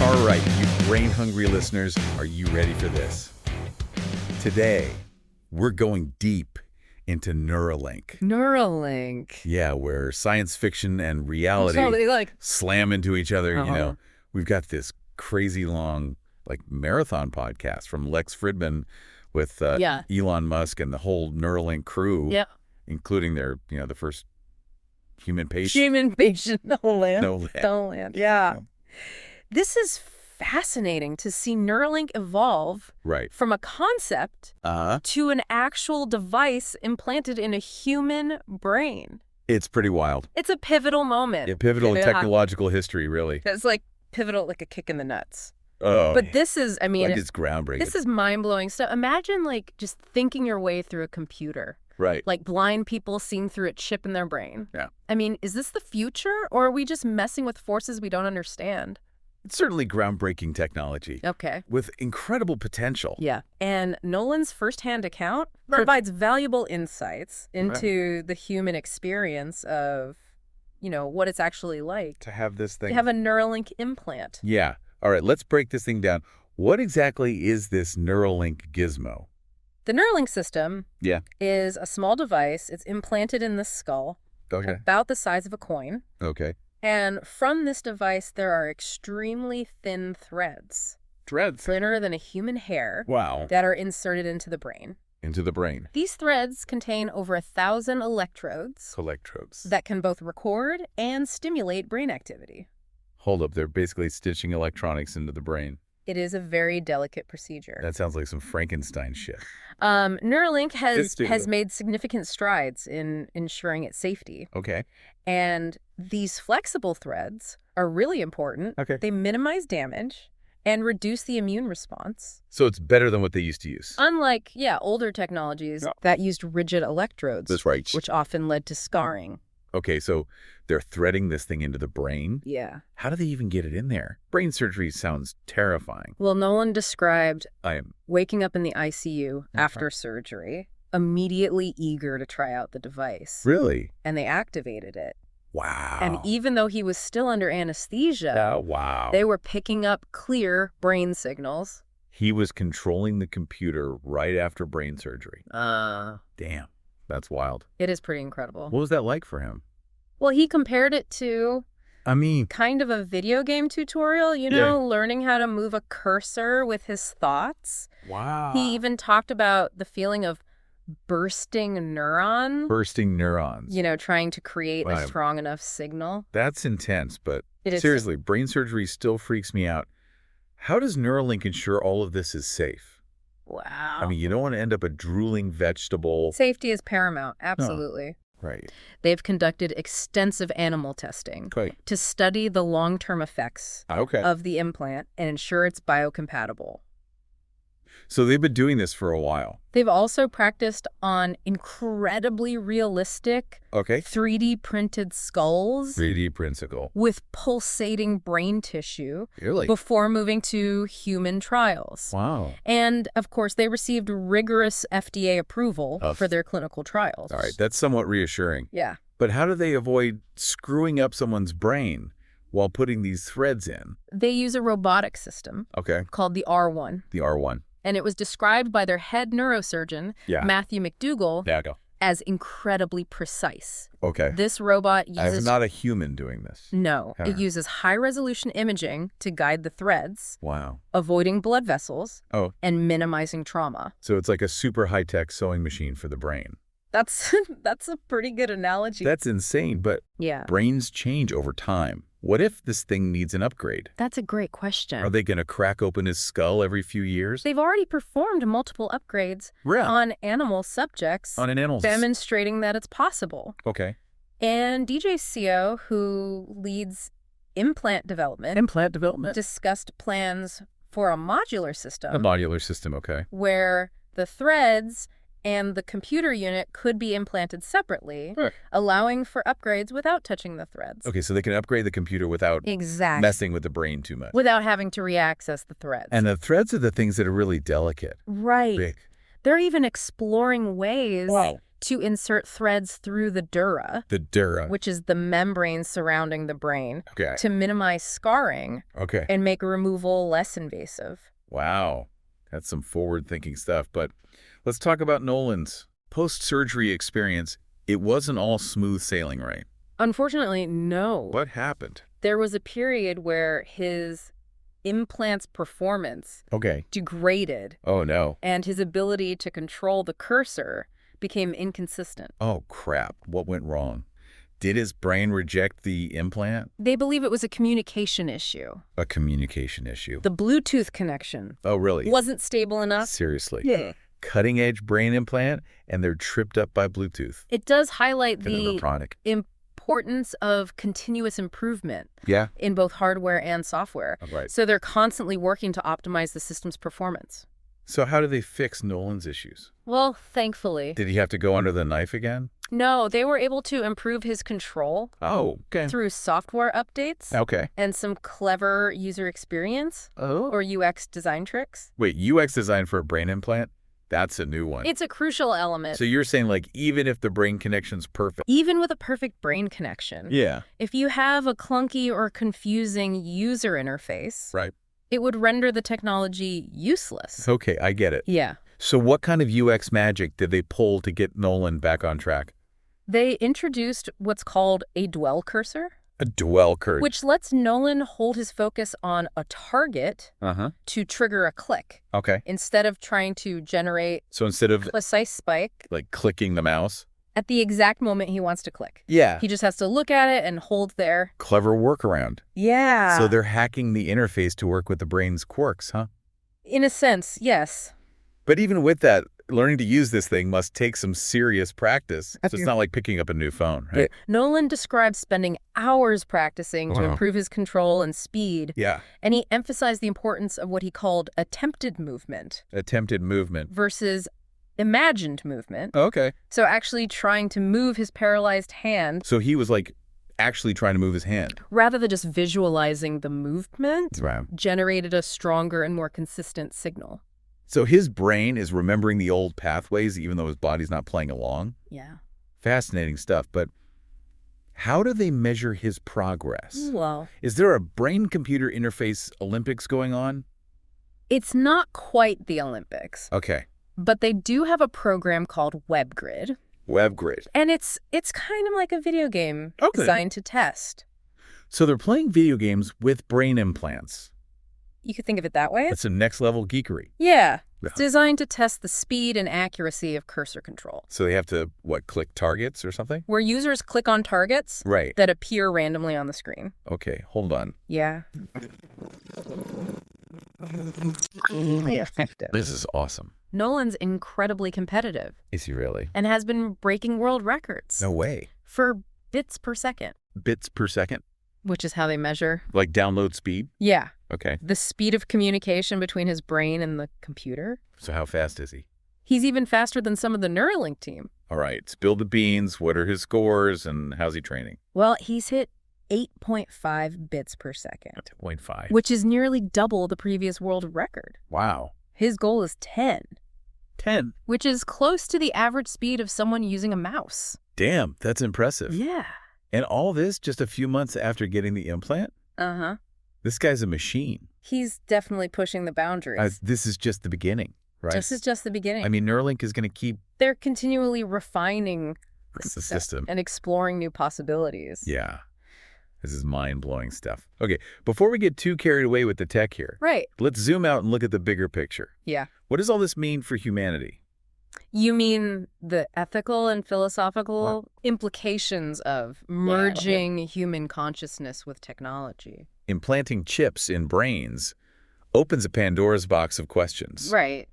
All right, you brain-hungry listeners, are you ready for this? Today, we're going deep into Neuralink. Neuralink. Yeah, where science fiction and reality So they like slam into each other. We've got this crazy long, marathon podcast from Lex Fridman with Elon Musk and the whole Neuralink crew, including their, the first human patient. Human patient, Noland. Noland. Yeah. This is fascinating to see Neuralink evolve from a concept to an actual device implanted in a human brain. It's pretty wild. It's a pivotal moment. Yeah, pivotal in technological history, really. It's like pivotal, like a kick in the nuts. Oh, but this is, it's groundbreaking. This is mind-blowing stuff. Imagine, just thinking your way through a computer. Right. Like blind people seeing through a chip in their brain. Yeah. Is this the future, or are we just messing with forces we don't understand? It's certainly groundbreaking technology. Okay. With incredible potential. Yeah. And Noland's firsthand account provides valuable insights into the human experience of, what it's actually like. To have this thing. To have a Neuralink implant. Yeah. All right, let's break this thing down. What exactly is this Neuralink gizmo? The Neuralink system is a small device. It's implanted in the skull. Okay. About the size of a coin. Okay. And from this device, there are extremely thin threads. Threads? Thinner than a human hair. Wow. That are inserted into the brain. Into the brain. These threads contain over 1,000 electrodes. Electrodes. That can both record and stimulate brain activity. Hold up, they're basically stitching electronics into the brain. It is a very delicate procedure. That sounds like some Frankenstein shit. Neuralink has made significant strides in ensuring its safety. Okay. And these flexible threads are really important. Okay. They minimize damage and reduce the immune response. So it's better than what they used to use. Unlike, older technologies that used rigid electrodes. That's right. Which often led to scarring. Okay, so they're threading this thing into the brain? Yeah. How do they even get it in there? Brain surgery sounds terrifying. Well, Noland described waking up in the ICU after surgery, immediately eager to try out the device. Really? And they activated it. Wow. And even though he was still under anesthesia, they were picking up clear brain signals. He was controlling the computer right after brain surgery. Damn. That's wild. It is pretty incredible. What was that like for him? Well, he compared it to kind of a video game tutorial, learning how to move a cursor with his thoughts. Wow. He even talked about the feeling of bursting neurons. Bursting neurons. Trying to create a strong enough signal. That's intense, but seriously, brain surgery still freaks me out. How does Neuralink ensure all of this is safe? Wow. You don't want to end up a drooling vegetable. Safety is paramount. Absolutely. No. Right. They've conducted extensive animal testing to study the long-term effects of the implant and ensure it's biocompatible. So they've been doing this for a while. They've also practiced on incredibly realistic 3D printed skulls. 3D printicle. With pulsating brain tissue. Really? Before moving to human trials. Wow. And, of course, they received rigorous FDA approval for their clinical trials. All right. That's somewhat reassuring. Yeah. But how do they avoid screwing up someone's brain while putting these threads in? They use a robotic system. Called the R1. The R1. And it was described by their head neurosurgeon, Matthew McDougall, as incredibly precise. Okay. This robot uses... It's not a human doing this. No. It uses high-resolution imaging to guide the threads. Wow. Avoiding blood vessels. And minimizing trauma. So it's like a super high-tech sewing machine for the brain. That's a pretty good analogy. That's insane, but brains change over time. What if this thing needs an upgrade? That's a great question. Are they going to crack open his skull every few years? They've already performed multiple upgrades on animal subjects, demonstrating that it's possible. Okay. And DJ CO, who leads implant development, discussed plans for a modular system. A modular system, okay. Where the threads and the computer unit could be implanted separately, allowing for upgrades without touching the threads. Okay, so they can upgrade the computer without messing with the brain too much. Without having to reaccess the threads. And the threads are the things that are really delicate. Right. Big. They're even exploring ways to insert threads through the dura. The dura. Which is the membrane surrounding the brain. Okay. To minimize scarring. Okay. And make removal less invasive. Wow. That's some forward-thinking stuff. But let's talk about Noland's post-surgery experience. It wasn't all smooth sailing, right? Unfortunately, no. What happened? There was a period where his implant's performance degraded. Oh, no. And his ability to control the cursor became inconsistent. Oh, crap. What went wrong? Did his brain reject the implant? They believe it was a communication issue. A communication issue? The Bluetooth connection. Oh, really? Wasn't stable enough. Seriously? Yeah. Cutting-edge brain implant, and they're tripped up by Bluetooth. It does highlight the importance of continuous improvement in both hardware and software. Oh, right. So they're constantly working to optimize the system's performance. So how do they fix Noland's issues? Well, thankfully. Did he have to go under the knife again? No, they were able to improve his control through software updates and some clever user experience or UX design tricks. Wait, UX design for a brain implant? That's a new one. It's a crucial element. So you're saying, like, even if the brain connection's perfect? Even with a perfect brain connection. Yeah. If you have a clunky or confusing user interface, right, it would render the technology useless. Okay, I get it. Yeah. So what kind of UX magic did they pull to get Noland back on track? They introduced what's called a dwell cursor. A dwell cursor. Which lets Noland hold his focus on a target to trigger a click. Okay. Instead of trying to generate instead of a precise spike. Like clicking the mouse? At the exact moment he wants to click. Yeah. He just has to look at it and hold there. Clever workaround. Yeah. So they're hacking the interface to work with the brain's quirks, huh? In a sense, yes. But even with that, learning to use this thing must take some serious practice. So it's not like picking up a new phone, right? Noland described spending hours practicing to improve his control and speed. Yeah. And he emphasized the importance of what he called attempted movement. Attempted movement. Versus imagined movement. Okay. So actually trying to move his paralyzed hand. So he was like actually trying to move his hand. Rather than just visualizing the movement, generated a stronger and more consistent signal. So his brain is remembering the old pathways even though his body's not playing along? Yeah. Fascinating stuff. But how do they measure his progress? Well, is there a brain-computer interface Olympics going on? It's not quite the Olympics. Okay. But they do have a program called WebGrid. WebGrid. And it's kind of like a video game designed to test. So they're playing video games with brain implants. You could think of it that way. That's a next-level geekery. Yeah. It's designed to test the speed and accuracy of cursor control. So they have to, click targets or something? Where users click on targets that appear randomly on the screen. Okay, hold on. Yeah. This is awesome. Noland's incredibly competitive. Is he really? And has been breaking world records. No way. For bits per second. Bits per second? Which is how they measure. Like download speed? Yeah. Okay. The speed of communication between his brain and the computer. So how fast is he? He's even faster than some of the Neuralink team. All right. Spill the beans. What are his scores and how's he training? Well, he's hit 8.5 bits per second. 8.5. Which is nearly double the previous world record. Wow. His goal is 10. 10? Which is close to the average speed of someone using a mouse. Damn, that's impressive. Yeah. And all this just a few months after getting the implant? Uh-huh. This guy's a machine. He's definitely pushing the boundaries. This is just the beginning, right? This is just the beginning. I mean, Neuralink is going to keep... They're continually refining the system and exploring new possibilities. Yeah. This is mind-blowing stuff. Okay, before we get too carried away with the tech here, let's zoom out and look at the bigger picture. Yeah. What does all this mean for humanity? You mean the ethical and philosophical implications of merging human consciousness with technology? Implanting chips in brains opens a Pandora's box of questions. Right.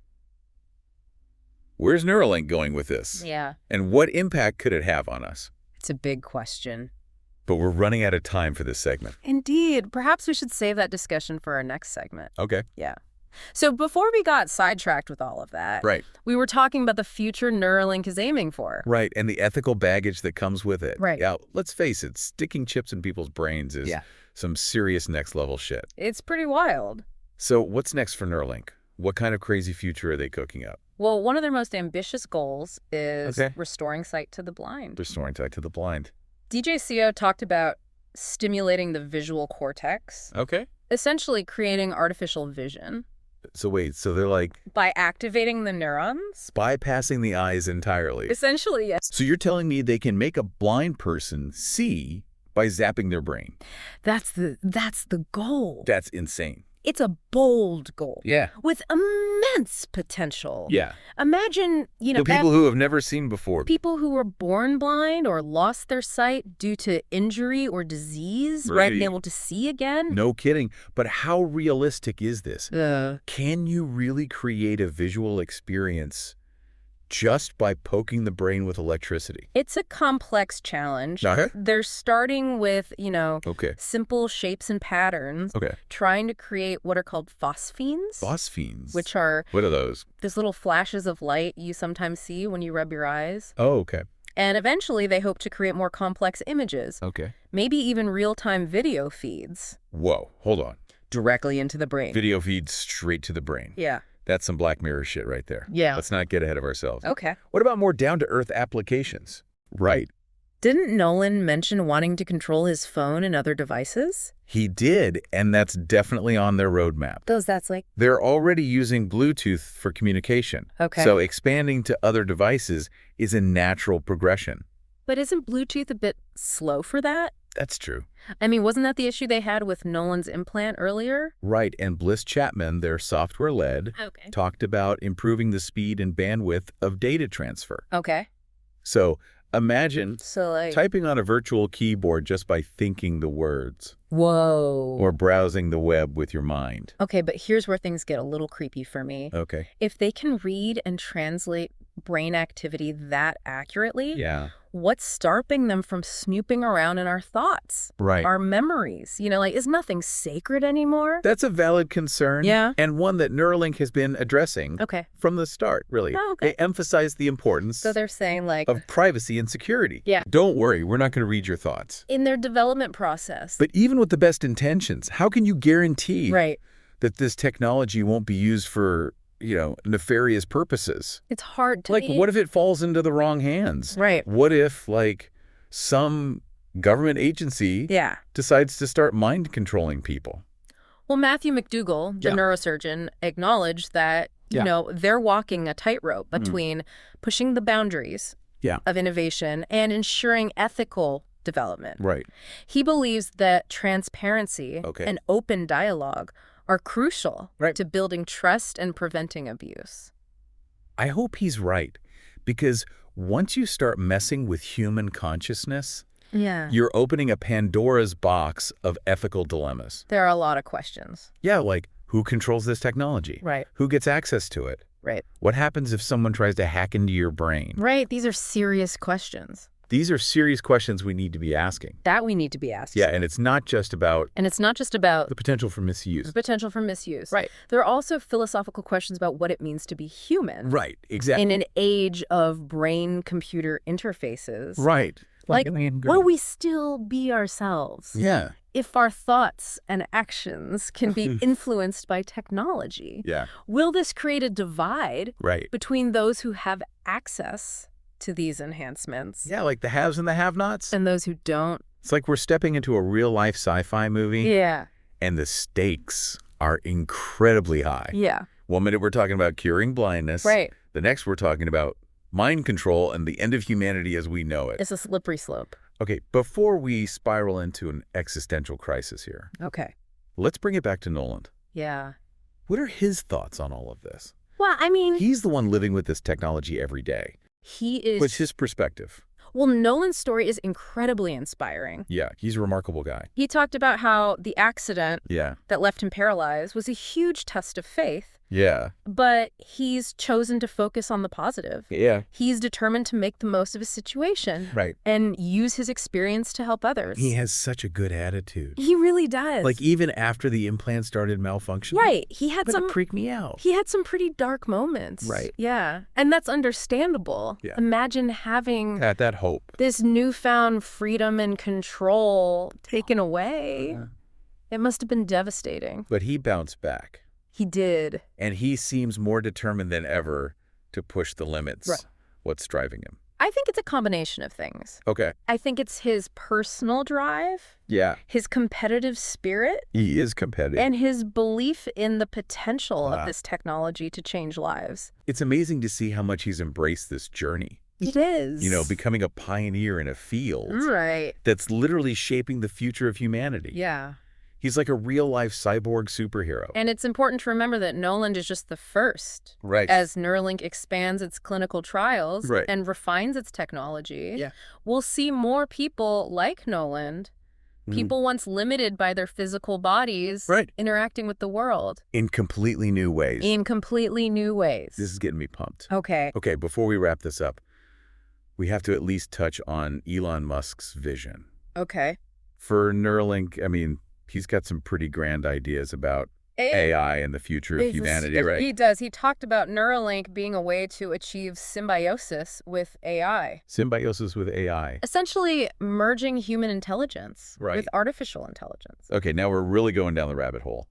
Where's Neuralink going with this? Yeah. And what impact could it have on us? It's a big question. But we're running out of time for this segment. Indeed. Perhaps we should save that discussion for our next segment. Okay. Yeah. So before we got sidetracked with all of that, we were talking about the future Neuralink is aiming for. Right, and the ethical baggage that comes with it. Right. Yeah, let's face it, sticking chips in people's brains is some serious next-level shit. It's pretty wild. So what's next for Neuralink? What kind of crazy future are they cooking up? Well, one of their most ambitious goals is restoring sight to the blind. Restoring sight to the blind. DJCO talked about stimulating the visual cortex. Okay. Essentially creating artificial vision. So wait, so they're like... By activating the neurons? Bypassing the eyes entirely. Essentially, yes. So you're telling me they can make a blind person see by zapping their brain? That's the goal. That's insane. It's a bold goal. Yeah. With immense potential. Yeah. Imagine, the people who have never seen before. People who were born blind or lost their sight due to injury or disease, right? Being able to see again. No kidding. But how realistic is this? Can you really create a visual experience just by poking the brain with electricity? It's a complex challenge. They're starting with, simple shapes and patterns. Trying to create what are called phosphenes. Phosphenes? Which are... What are those? These little flashes of light you sometimes see when you rub your eyes. Oh, okay. And eventually they hope to create more complex images. Okay. Maybe even real-time video feeds. Whoa, hold on. Directly into the brain. Video feeds straight to the brain. Yeah. That's some Black Mirror shit right there. Yeah. Let's not get ahead of ourselves. Okay. What about more down-to-earth applications? Right. Didn't Noland mention wanting to control his phone and other devices? He did, and that's definitely on their roadmap. That's like... They're already using Bluetooth for communication. Okay. So expanding to other devices is a natural progression. But isn't Bluetooth a bit slow for that? That's true. I mean, wasn't that the issue they had with Noland's implant earlier? Right, and Bliss Chapman, their software-led, talked about improving the speed and bandwidth of data transfer. Okay. So imagine typing on a virtual keyboard just by thinking the words. Whoa. Or browsing the web with your mind. Okay, but here's where things get a little creepy for me. Okay. If they can read and translate brain activity that accurately, what's stopping them from snooping around in our thoughts? Right. Our memories? Is nothing sacred anymore? That's a valid concern. Yeah. And one that Neuralink has been addressing from the start, really. Oh, okay. They emphasize the importance so they're saying of privacy and security. Yeah. Don't worry, we're not going to read your thoughts. In their development process. But even with the best intentions, how can you guarantee that this technology won't be used for nefarious purposes? It's hard to... What if it falls into the wrong hands? Right. What if, some government agency decides to start mind controlling people? Well, Matthew McDougall, the neurosurgeon, acknowledged that, they're walking a tightrope between pushing the boundaries of innovation and ensuring ethical development. Right. He believes that transparency and open dialogue are crucial to building trust and preventing abuse. I hope he's right, because once you start messing with human consciousness, you're opening a Pandora's box of ethical dilemmas. There are a lot of questions. Yeah, like who controls this technology? Right. Who gets access to it? Right. What happens if someone tries to hack into your brain? Right. These are serious questions. These are serious questions we need to be asking. That we need to be asking. Yeah, and it's not just about... the potential for misuse. The potential for misuse. Right. There are also philosophical questions about what it means to be human. Right, exactly. In an age of brain-computer interfaces. Right. Will we still be ourselves? Yeah. If our thoughts and actions can be influenced by technology. Yeah. Will this create a divide between those who have access to these enhancements? Yeah, like the haves and the have-nots. And those who don't. It's like we're stepping into a real-life sci-fi movie. Yeah. And the stakes are incredibly high. Yeah. One minute we're talking about curing blindness. Right. The next we're talking about mind control and the end of humanity as we know it. It's a slippery slope. Okay, before we spiral into an existential crisis here. Okay. Let's bring it back to Noland. Yeah. What are his thoughts on all of this? Well, I mean... He's the one living with this technology every day. He is... What's his perspective? Well, Noland's story is incredibly inspiring. Yeah, he's a remarkable guy. He talked about how the accident Yeah. that left him paralyzed was a huge test of faith. Yeah. But he's chosen to focus on the positive. Yeah. He's determined to make the most of his situation. Right. And use his experience to help others. He has such a good attitude. He really does. Like even after the implant started malfunctioning. Right. He had It freaked me out. He had some pretty dark moments. Right. Yeah. And that's understandable. Yeah. Imagine having that hope. This newfound freedom and control taken away. It must have been devastating. But he bounced back. He did. And he seems more determined than ever to push the limits? Right. What's driving him? I think it's a combination of things. Okay. I think it's his personal drive. Yeah. His competitive spirit. He is competitive. And his belief in the potential of this technology to change lives. It's amazing to see how much he's embraced this journey. It is. You know, becoming a pioneer in a field. Right. That's literally shaping the future of humanity. Yeah. He's like a real-life cyborg superhero. And it's important to remember that Noland is just the first. Right. As Neuralink expands its clinical trials and refines its technology, we'll see more people like Noland, people once limited by their physical bodies, interacting with the world. In completely new ways. In completely new ways. This is getting me pumped. Okay. Okay, before we wrap this up, we have to at least touch on Elon Musk's vision. Okay. For Neuralink, I mean, he's got some pretty grand ideas about AI and the future of humanity, right? He does. He talked about Neuralink being a way to achieve symbiosis with AI. Symbiosis with AI. Essentially merging human intelligence with artificial intelligence. Okay, now we're really going down the rabbit hole.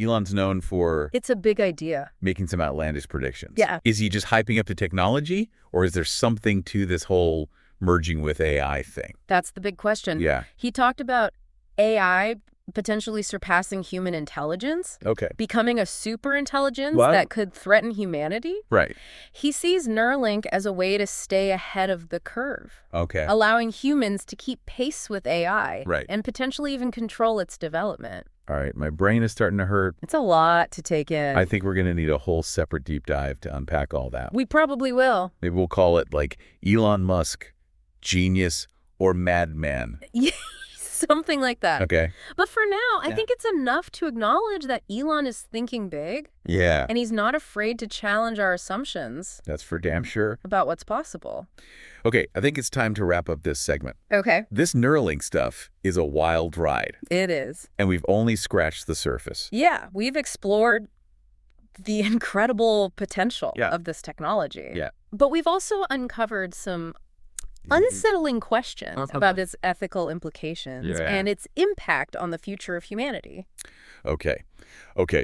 Elon's known for... It's a big idea. Making some outlandish predictions. Yeah. Is he just hyping up the technology, or is there something to this whole merging with AI thing? That's the big question. Yeah. He talked about AI potentially surpassing human intelligence, becoming a super intelligence that could threaten humanity. Right. He sees Neuralink as a way to stay ahead of the curve, allowing humans to keep pace with AI and potentially even control its development. All right, my brain is starting to hurt. It's a lot to take in. I think we're going to need a whole separate deep dive to unpack all that. We probably will. Maybe we'll call it like Elon Musk, genius, or madman. Something like that. Okay. But for now, I think it's enough to acknowledge that Elon is thinking big. Yeah. And he's not afraid to challenge our assumptions. That's for damn sure. About what's possible. Okay, I think it's time to wrap up this segment. Okay. This Neuralink stuff is a wild ride. It is. And we've only scratched the surface. Yeah, we've explored the incredible potential of this technology. Yeah. But we've also uncovered some unsettling questions about its ethical implications and its impact on the future of humanity. Okay,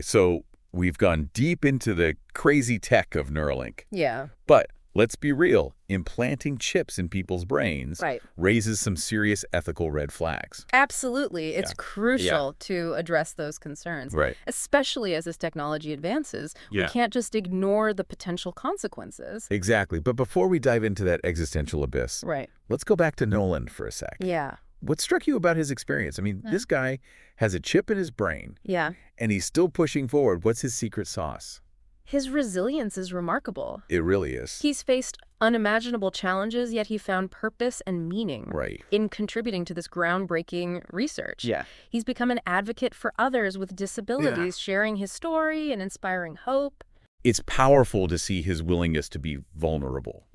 so we've gone deep into the crazy tech of Neuralink. Yeah. But let's be real, implanting chips in people's brains raises some serious ethical red flags. Absolutely. It's crucial to address those concerns. Right. Especially as this technology advances. We can't just ignore the potential consequences. Exactly. But before we dive into that existential abyss, let's go back to Noland for a sec. Yeah. What struck you about his experience? I mean, this guy has a chip in his brain. Yeah. And he's still pushing forward. What's his secret sauce? His resilience is remarkable. It really is. He's faced unimaginable challenges, yet he found purpose and meaning in contributing to this groundbreaking research. Yeah. He's become an advocate for others with disabilities, sharing his story and inspiring hope. It's powerful to see his willingness to be vulnerable,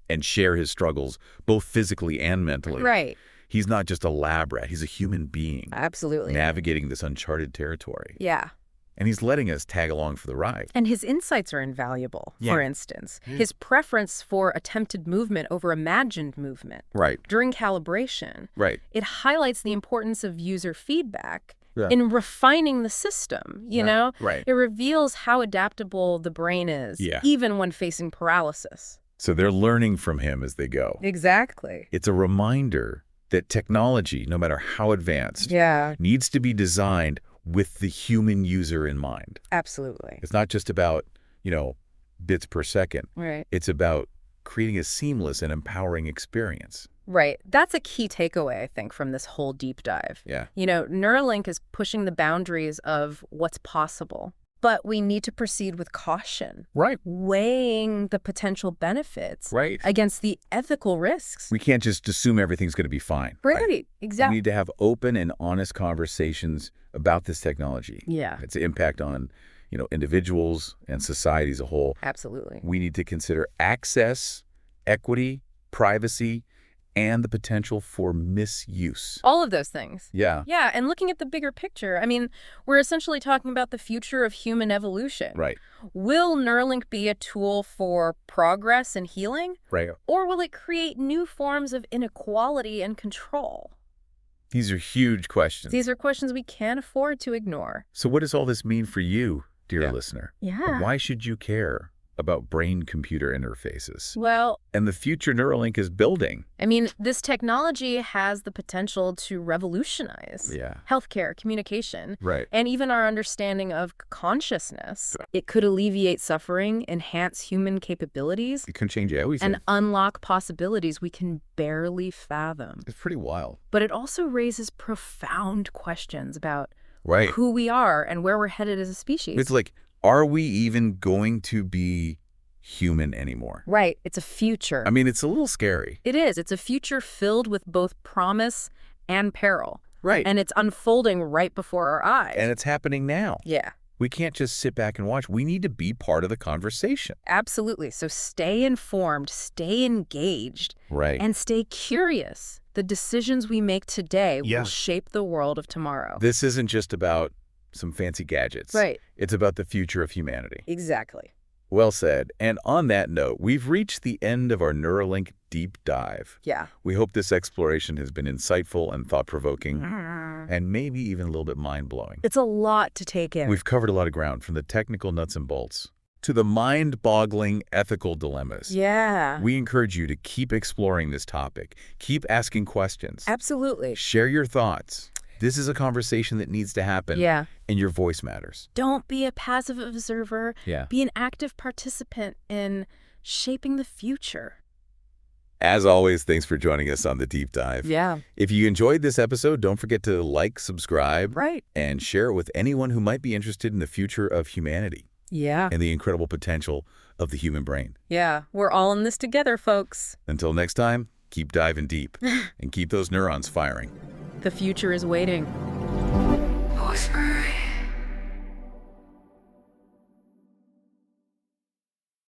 and share his struggles, both physically and mentally. Right. He's not just a lab rat. He's a human being. Absolutely. Navigating this uncharted territory. Yeah. And he's letting us tag along for the ride. And his insights are invaluable. For instance, his preference for attempted movement over imagined movement during calibration. It highlights the importance of user feedback in refining the system, you know? It reveals how adaptable the brain is, even when facing paralysis. So they're learning from him as they go. Exactly. It's a reminder that technology, no matter how advanced, needs to be designed with the human user in mind. Absolutely. It's not just about, bits per second. Right. It's about creating a seamless and empowering experience. Right. That's a key takeaway, I think, from this whole deep dive. Yeah. Neuralink is pushing the boundaries of what's possible. But we need to proceed with caution. Right. Weighing the potential benefits right. against the ethical risks. We can't just assume everything's going to be fine. Right. Exactly. We need to have open and honest conversations about this technology. Yeah. Its impact on, individuals and society as a whole. Absolutely. We need to consider access, equity, privacy, and the potential for misuse. All of those things. Yeah. Yeah, and looking at the bigger picture, we're essentially talking about the future of human evolution. Right. Will Neuralink be a tool for progress and healing? Right. Or will it create new forms of inequality and control? These are huge questions. These are questions we can't afford to ignore. So what does all this mean for you, dear listener? Yeah. Why should you care about brain-computer interfaces. Well, and the future Neuralink is building. I mean, this technology has the potential to revolutionize healthcare, communication, and even our understanding of consciousness. It could alleviate suffering, enhance human capabilities. It can change everything. And unlock possibilities we can barely fathom. It's pretty wild. But it also raises profound questions about who we are and where we're headed as a species. It's like, are we even going to be human anymore? Right. It's a future. I mean, it's a little scary. It is. It's a future filled with both promise and peril. Right. And it's unfolding right before our eyes. And it's happening now. Yeah. We can't just sit back and watch. We need to be part of the conversation. Absolutely. So stay informed, stay engaged, and stay curious. The decisions we make today will shape the world of tomorrow. This isn't just about some fancy gadgets. Right. It's about the future of humanity. Exactly. Well said. And on that note, we've reached the end of our Neuralink deep dive. Yeah. We hope this exploration has been insightful and thought-provoking, and maybe even a little bit mind-blowing. It's a lot to take in. We've covered a lot of ground, from the technical nuts and bolts to the mind-boggling ethical dilemmas. Yeah. We encourage you to keep exploring this topic. Keep asking questions. Absolutely. Share your thoughts. This is a conversation that needs to happen. Yeah. And your voice matters. Don't be a passive observer. Yeah. Be an active participant in shaping the future. As always, thanks for joining us on the deep dive. Yeah. If you enjoyed this episode, don't forget to like, subscribe, and share it with anyone who might be interested in the future of humanity. Yeah. And the incredible potential of the human brain. Yeah. We're all in this together, folks. Until next time, keep diving deep and keep those neurons firing. The future is waiting.